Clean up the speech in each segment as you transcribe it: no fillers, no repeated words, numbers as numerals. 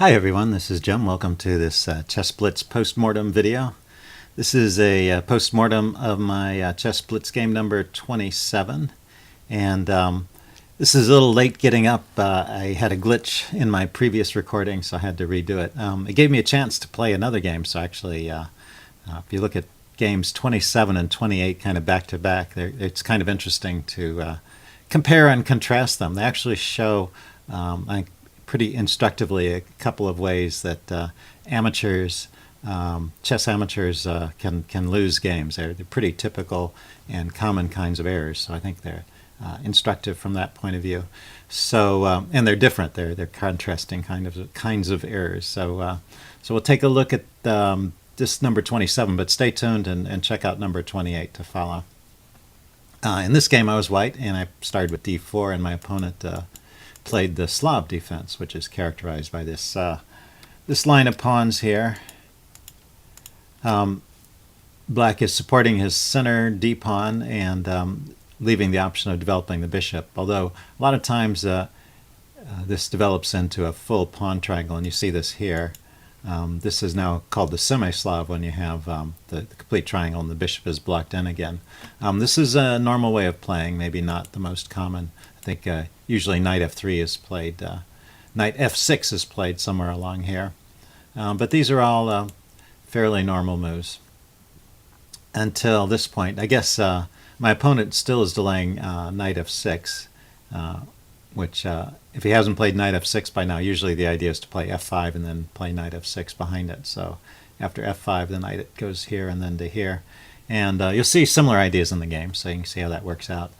Hi everyone, this is Jim. Welcome to this Chess Blitz postmortem video. This is a postmortem of my Chess Blitz game number 27. And this is a little late getting up. I had a glitch in my previous recording, so I had to redo it. It gave me a chance to play another game, so actually if you look at games 27 and 28 kind of back to back, it's kind of interesting to compare and contrast them. They actually show, pretty instructively, a couple of ways that amateurs, chess amateurs, can lose games. They're pretty typical and common kinds of errors, so I think they're instructive from that point of view. So and they're different. They're contrasting kinds of errors. So we'll take a look at this number 27, but stay tuned and check out number 28 to follow. In this game, I was white, and I started with d4, and my opponent played the Slav defense, which is characterized by this this line of pawns here. Black is supporting his center d-pawn and leaving the option of developing the bishop, although a lot of times this develops into a full pawn triangle, and you see this here. This is now called the semi-Slav when you have the complete triangle and the bishop is blocked in again. This is a normal way of playing, maybe not the most common. I think usually knight f3 is played, knight f6 is played somewhere along here. But these are all fairly normal moves until this point. I guess my opponent still is delaying knight f6, which if he hasn't played knight f6 by now, usually the idea is to play f5 and then play knight f6 behind it. So after f5, the knight goes here and then to here. And you'll see similar ideas in the game, so you can see how that works out.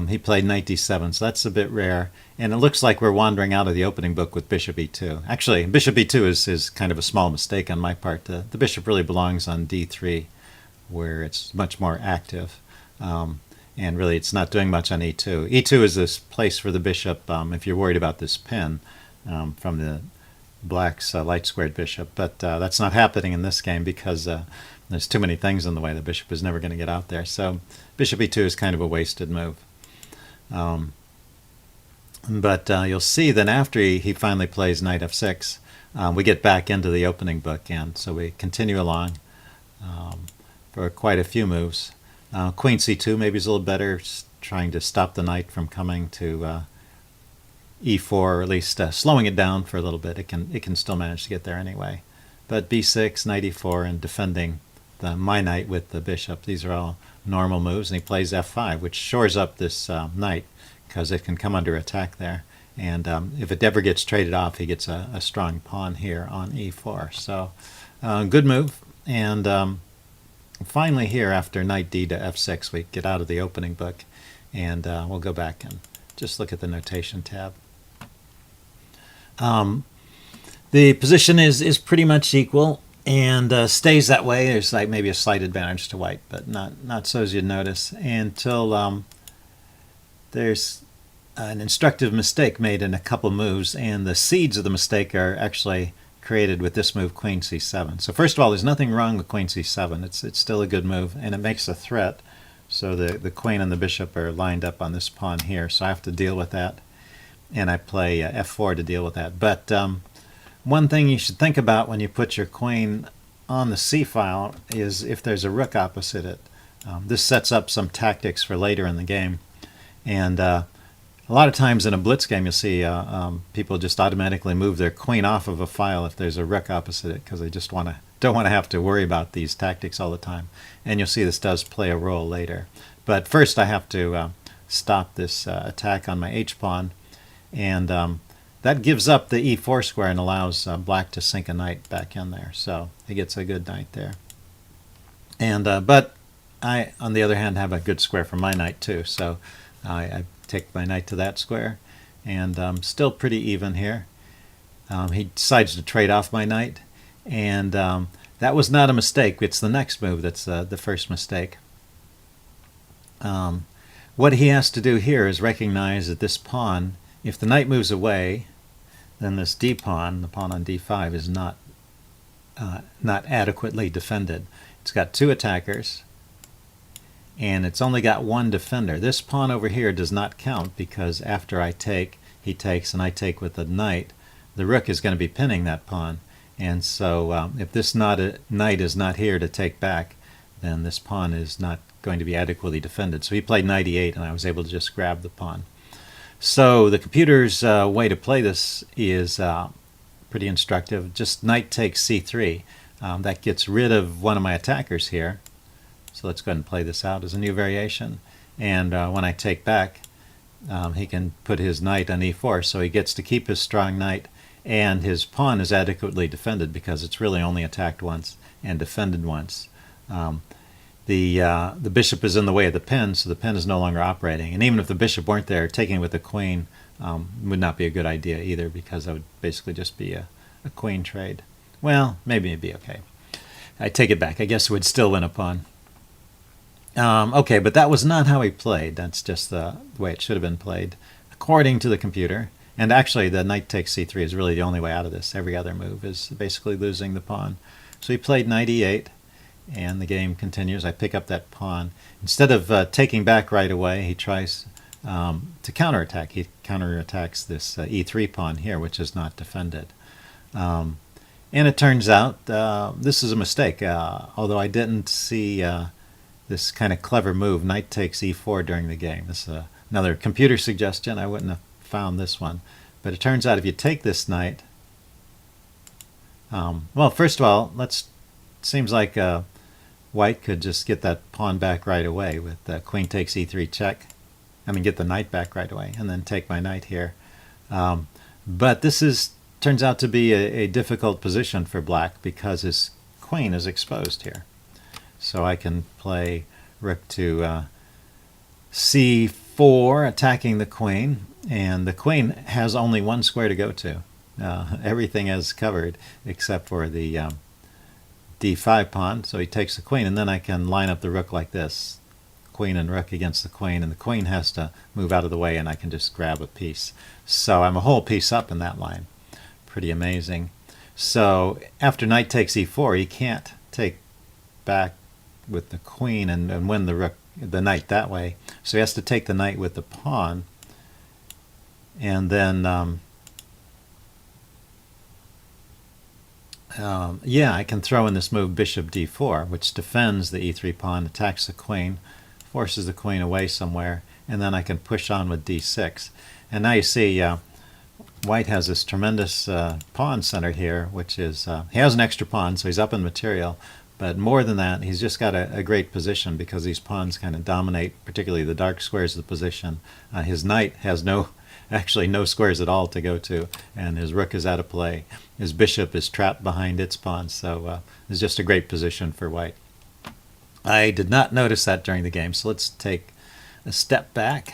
He played knight d7, so that's a bit rare. And it looks like we're wandering out of the opening book with bishop e2. Actually, bishop e2 is kind of a small mistake on my part. The bishop really belongs on d3, where it's much more active. And really, it's not doing much on e2. e2 is this place for the bishop if you're worried about this pin from the black's light-squared bishop. But that's not happening in this game because there's too many things in the way. The bishop is never going to get out there. So bishop e2 is kind of a wasted move. But you'll see that after he finally plays knight f6, we get back into the opening book, and so we continue along for quite a few moves. Queen c2 maybe is a little better, trying to stop the knight from coming to e4, or at least slowing it down for a little bit. It can still manage to get there anyway. But b6, knight e4, and defending my knight with the bishop. These are all normal moves, and he plays f5, which shores up this knight because it can come under attack there. And if it ever gets traded off, he gets a strong pawn here on e4. So good move. And finally here, after knight d to f6, we get out of the opening book, and we'll go back and just look at the notation tab. The position is pretty much equal and stays that way. There's like maybe a slight advantage to white, but not so as you'd notice, until there's an instructive mistake made in a couple moves, and the seeds of the mistake are actually created with this move, queen c7. So first of all, there's nothing wrong with queen c7. It's still a good move, and it makes a threat. So the queen and the bishop are lined up on this pawn here, so I have to deal with that, and I play f4 to deal with that. But one thing you should think about when you put your queen on the c-file is if there's a rook opposite it. This sets up some tactics for later in the game, and a lot of times in a blitz game, you'll see people just automatically move their queen off of a file if there's a rook opposite it, because they just don't want to have to worry about these tactics all the time. And you'll see this does play a role later. But first, I have to stop this attack on my h-pawn, and that gives up the e4 square and allows black to sink a knight back in there. So he gets a good knight there. And but I, on the other hand, have a good square for my knight too. So I take my knight to that square, and still pretty even here. He decides to trade off my knight, and that was not a mistake. It's the next move that's the first mistake. What he has to do here is recognize that this pawn, if the knight moves away, then this d-pawn, the pawn on d5, is not adequately defended. It's got two attackers, and it's only got one defender. This pawn over here does not count because after I take, he takes, and I take with the knight. the rook is going to be pinning that pawn. And so if this knight is not here to take back, then this pawn is not going to be adequately defended. So he played knight e8, and I was able to just grab the pawn. So the computer's way to play this is pretty instructive. Just knight takes c3. That gets rid of one of my attackers here. So let's go ahead and play this out as a new variation. And when I take back, he can put his knight on e4, so he gets to keep his strong knight, and his pawn is adequately defended because it's really only attacked once and defended once. The bishop is in the way of the pin, so the pin is no longer operating. And even if the bishop weren't there, taking with the queen would not be a good idea either, because that would basically just be a queen trade. Well, maybe it'd be okay. I take it back. I guess it would still win a pawn. Okay, but that was not how he played. That's just the way it should have been played, according to the computer. And actually, the knight takes c3 is really the only way out of this. Every other move is basically losing the pawn. So he played knight e8, and the game continues. I pick up that pawn. Instead of taking back right away, he tries to counterattack. He counterattacks this e3 pawn here, which is not defended. And it turns out this is a mistake, although I didn't see this kind of clever move, knight takes e4 during the game. This is another computer suggestion. I wouldn't have found this one. But it turns out if you take this knight, well, first of all, seems like white could just get that pawn back right away with queen takes e3 check. I mean, get the knight back right away, and then take my knight here. But this turns out to be a difficult position for black because his queen is exposed here. So I can play rook to c4, attacking the queen, and the queen has only one square to go to. Everything is covered except for the d5 pawn, so he takes the queen, and then I can line up the rook like this. Queen and rook against the queen, and the queen has to move out of the way, and I can just grab a piece. So I'm a whole piece up in that line. Pretty amazing. So after knight takes e4, he can't take back with the queen and win the knight that way. So he has to take the knight with the pawn, and then yeah, I can throw in this move bishop d4, which defends the e3 pawn, attacks the queen, forces the queen away somewhere, and then I can push on with d6. And now you see white has this tremendous pawn center here, which is he has an extra pawn, so he's up in material. But more than that, he's just got a great position because these pawns kind of dominate, particularly the dark squares of the position. His knight has actually no squares at all to go to, and his rook is out of play. His bishop is trapped behind its pawn, so it's just a great position for white. I did not notice that during the game, so let's take a step back.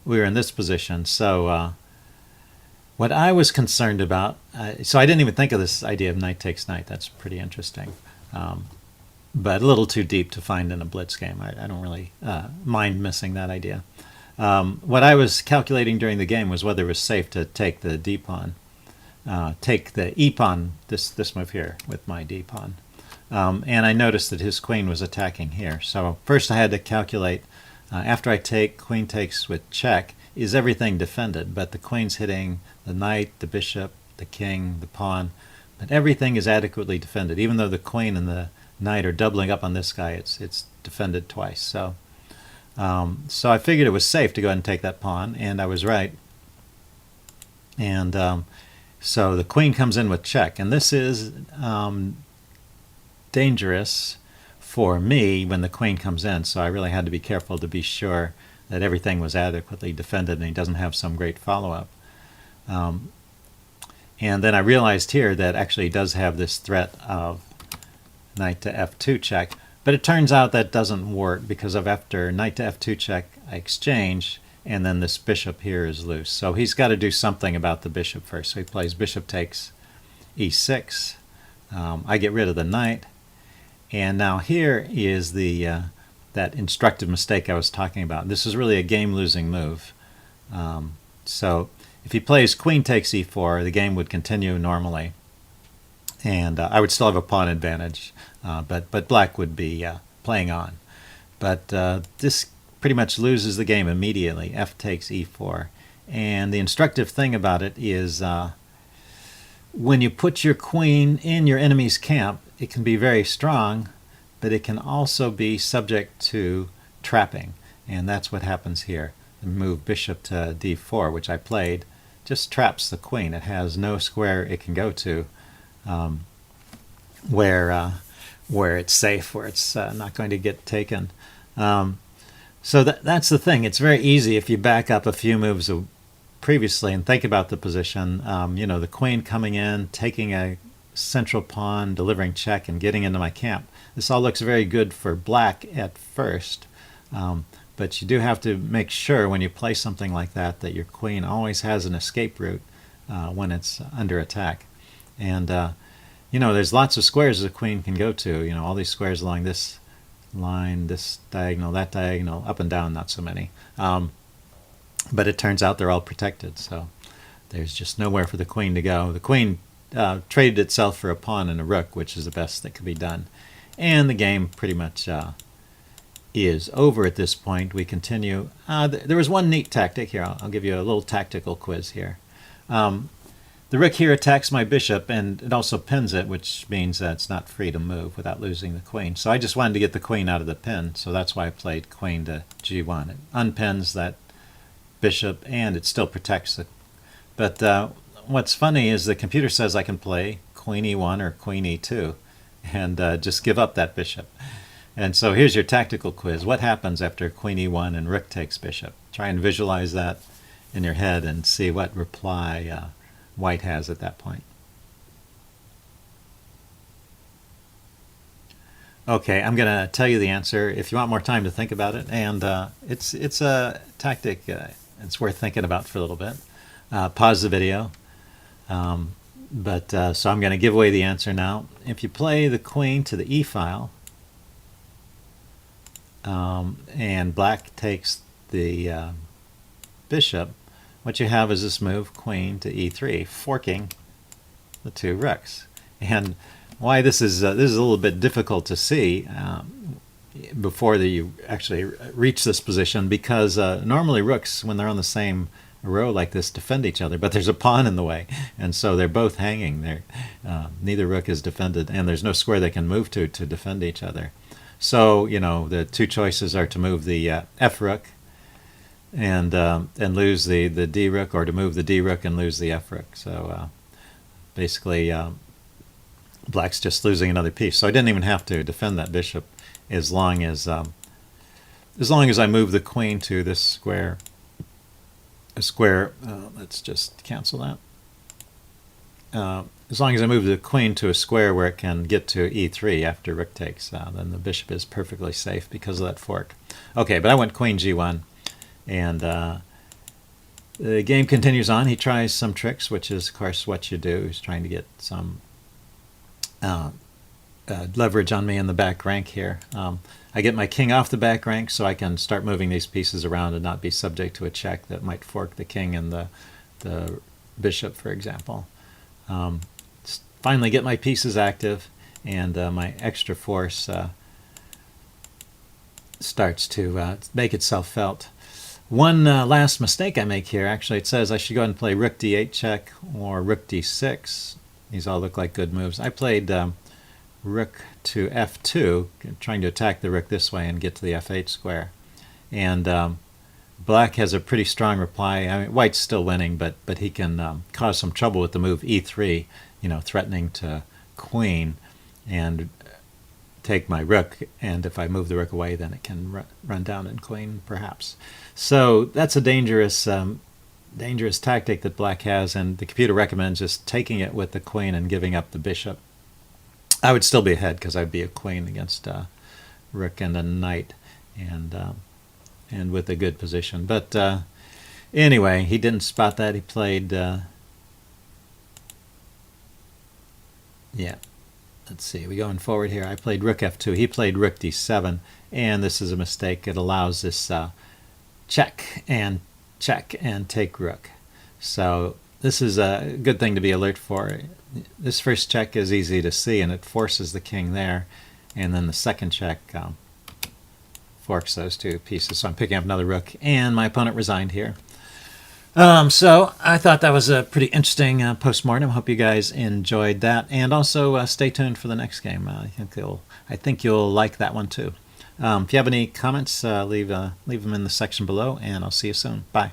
We were in this position, so what I was concerned about, so I didn't even think of this idea of knight takes knight. That's pretty interesting. But a little too deep to find in a Blitz game. I don't really mind missing that idea. What I was calculating during the game was whether it was safe to take the d-pawn, take the e-pawn, this move here, with my d-pawn. And I noticed that his queen was attacking here. So first I had to calculate, after I take, queen takes with check, is everything defended? But the queen's hitting the knight, the bishop, the king, the pawn, but everything is adequately defended. Even though the queen and the knight are doubling up on this guy, it's defended twice. So so I figured it was safe to go ahead and take that pawn, and I was right. And so the queen comes in with check, and this is dangerous for me when the queen comes in, so I really had to be careful to be sure that everything was adequately defended and he doesn't have some great follow-up. And then I realized here that actually he does have this threat of knight to f2 check, but it turns out that doesn't work because of after knight to f2 check, I exchange, and then this bishop here is loose. So he's got to do something about the bishop first. So he plays bishop takes e6. I get rid of the knight, and now here is that instructive mistake I was talking about. This is really a game-losing move. So if he plays queen takes e4, the game would continue normally, and I would still have a pawn advantage, but black would be playing on. But this pretty much loses the game immediately. F takes e4, and the instructive thing about it is when you put your queen in your enemy's camp, it can be very strong, but it can also be subject to trapping, and that's what happens here. The move bishop to d4, which I played, just traps the queen. It has no square it can go to where it's safe, where it's not going to get taken. So that's the thing. It's very easy if you back up a few moves previously and think about the position. The queen coming in, taking a central pawn, delivering check, and getting into my camp. This all looks very good for black at first, but you do have to make sure when you play something like that that your queen always has an escape route when it's under attack. And there's lots of squares the queen can go to. All these squares along this line, this diagonal, that diagonal, up and down, not so many. But it turns out they're all protected, so there's just nowhere for the queen to go. The queen traded itself for a pawn and a rook, which is the best that could be done. And the game pretty much is over at this point. We continue. There was one neat tactic here. I'll give you a little tactical quiz here. The rook here attacks my bishop, and it also pins it, which means that it's not free to move without losing the queen. So I just wanted to get the queen out of the pin, so that's why I played queen to g1. It unpins that bishop, and it still protects it. But what's funny is the computer says I can play queen e1 or queen e2 and just give up that bishop. And so here's your tactical quiz. What happens after queen e1 and rook takes bishop? Try and visualize that in your head and see what reply white has at that point. Okay, I'm going to tell you the answer if you want more time to think about it. And it's a tactic it's worth thinking about for a little bit. Pause the video. So I'm going to give away the answer now. If you play the queen to the e file, and black takes the bishop, what you have is this move, queen to e3, forking the two rooks. And why this is a little bit difficult to see before you actually reach this position, because normally rooks, when they're on the same row like this, defend each other, but there's a pawn in the way, and so they're both hanging. Neither rook is defended, and there's no square they can move to defend each other. So the two choices are to move the f rook and lose the d rook, or to move the d rook and lose the f rook. So basically, black's just losing another piece. So I didn't even have to defend that bishop as long as I move the queen to this square. Let's just cancel that. As long as I move the queen to a square where it can get to e3 after rook takes, then the bishop is perfectly safe because of that fork. Okay, but I went queen g1, and the game continues on. He tries some tricks, which is, of course, what you do. He's trying to get some leverage on me in the back rank here. I get my king off the back rank so I can start moving these pieces around and not be subject to a check that might fork the king and the bishop, for example. Finally get my pieces active, and my extra force starts to make itself felt. One last mistake I make here, actually, it says I should go ahead and play rook d8 check or rook d6. These all look like good moves. I played rook to f2, trying to attack the rook this way and get to the f8 square. And black has a pretty strong reply. I mean, white's still winning, but he can cause some trouble with the move e3, threatening to queen and take my rook. And if I move the rook away, then it can run down and queen, perhaps. So that's a dangerous tactic that black has, and the computer recommends just taking it with the queen and giving up the bishop. I would still be ahead because I'd be a queen against rook and a knight, and with a good position. But anyway, he didn't spot that. He played, let's see, we going forward here. I played rook f2. He played rook d7, and this is a mistake. It allows this check and take rook. So this is a good thing to be alert for. This first check is easy to see, and it forces the king there, and then the second check forks those two pieces. So I'm picking up another rook, and my opponent resigned here. So I thought that was a pretty interesting postmortem. Hope you guys enjoyed that, and also stay tuned for the next game. I think you'll like that one too. If you have any comments, leave them in the section below, and I'll see you soon. Bye.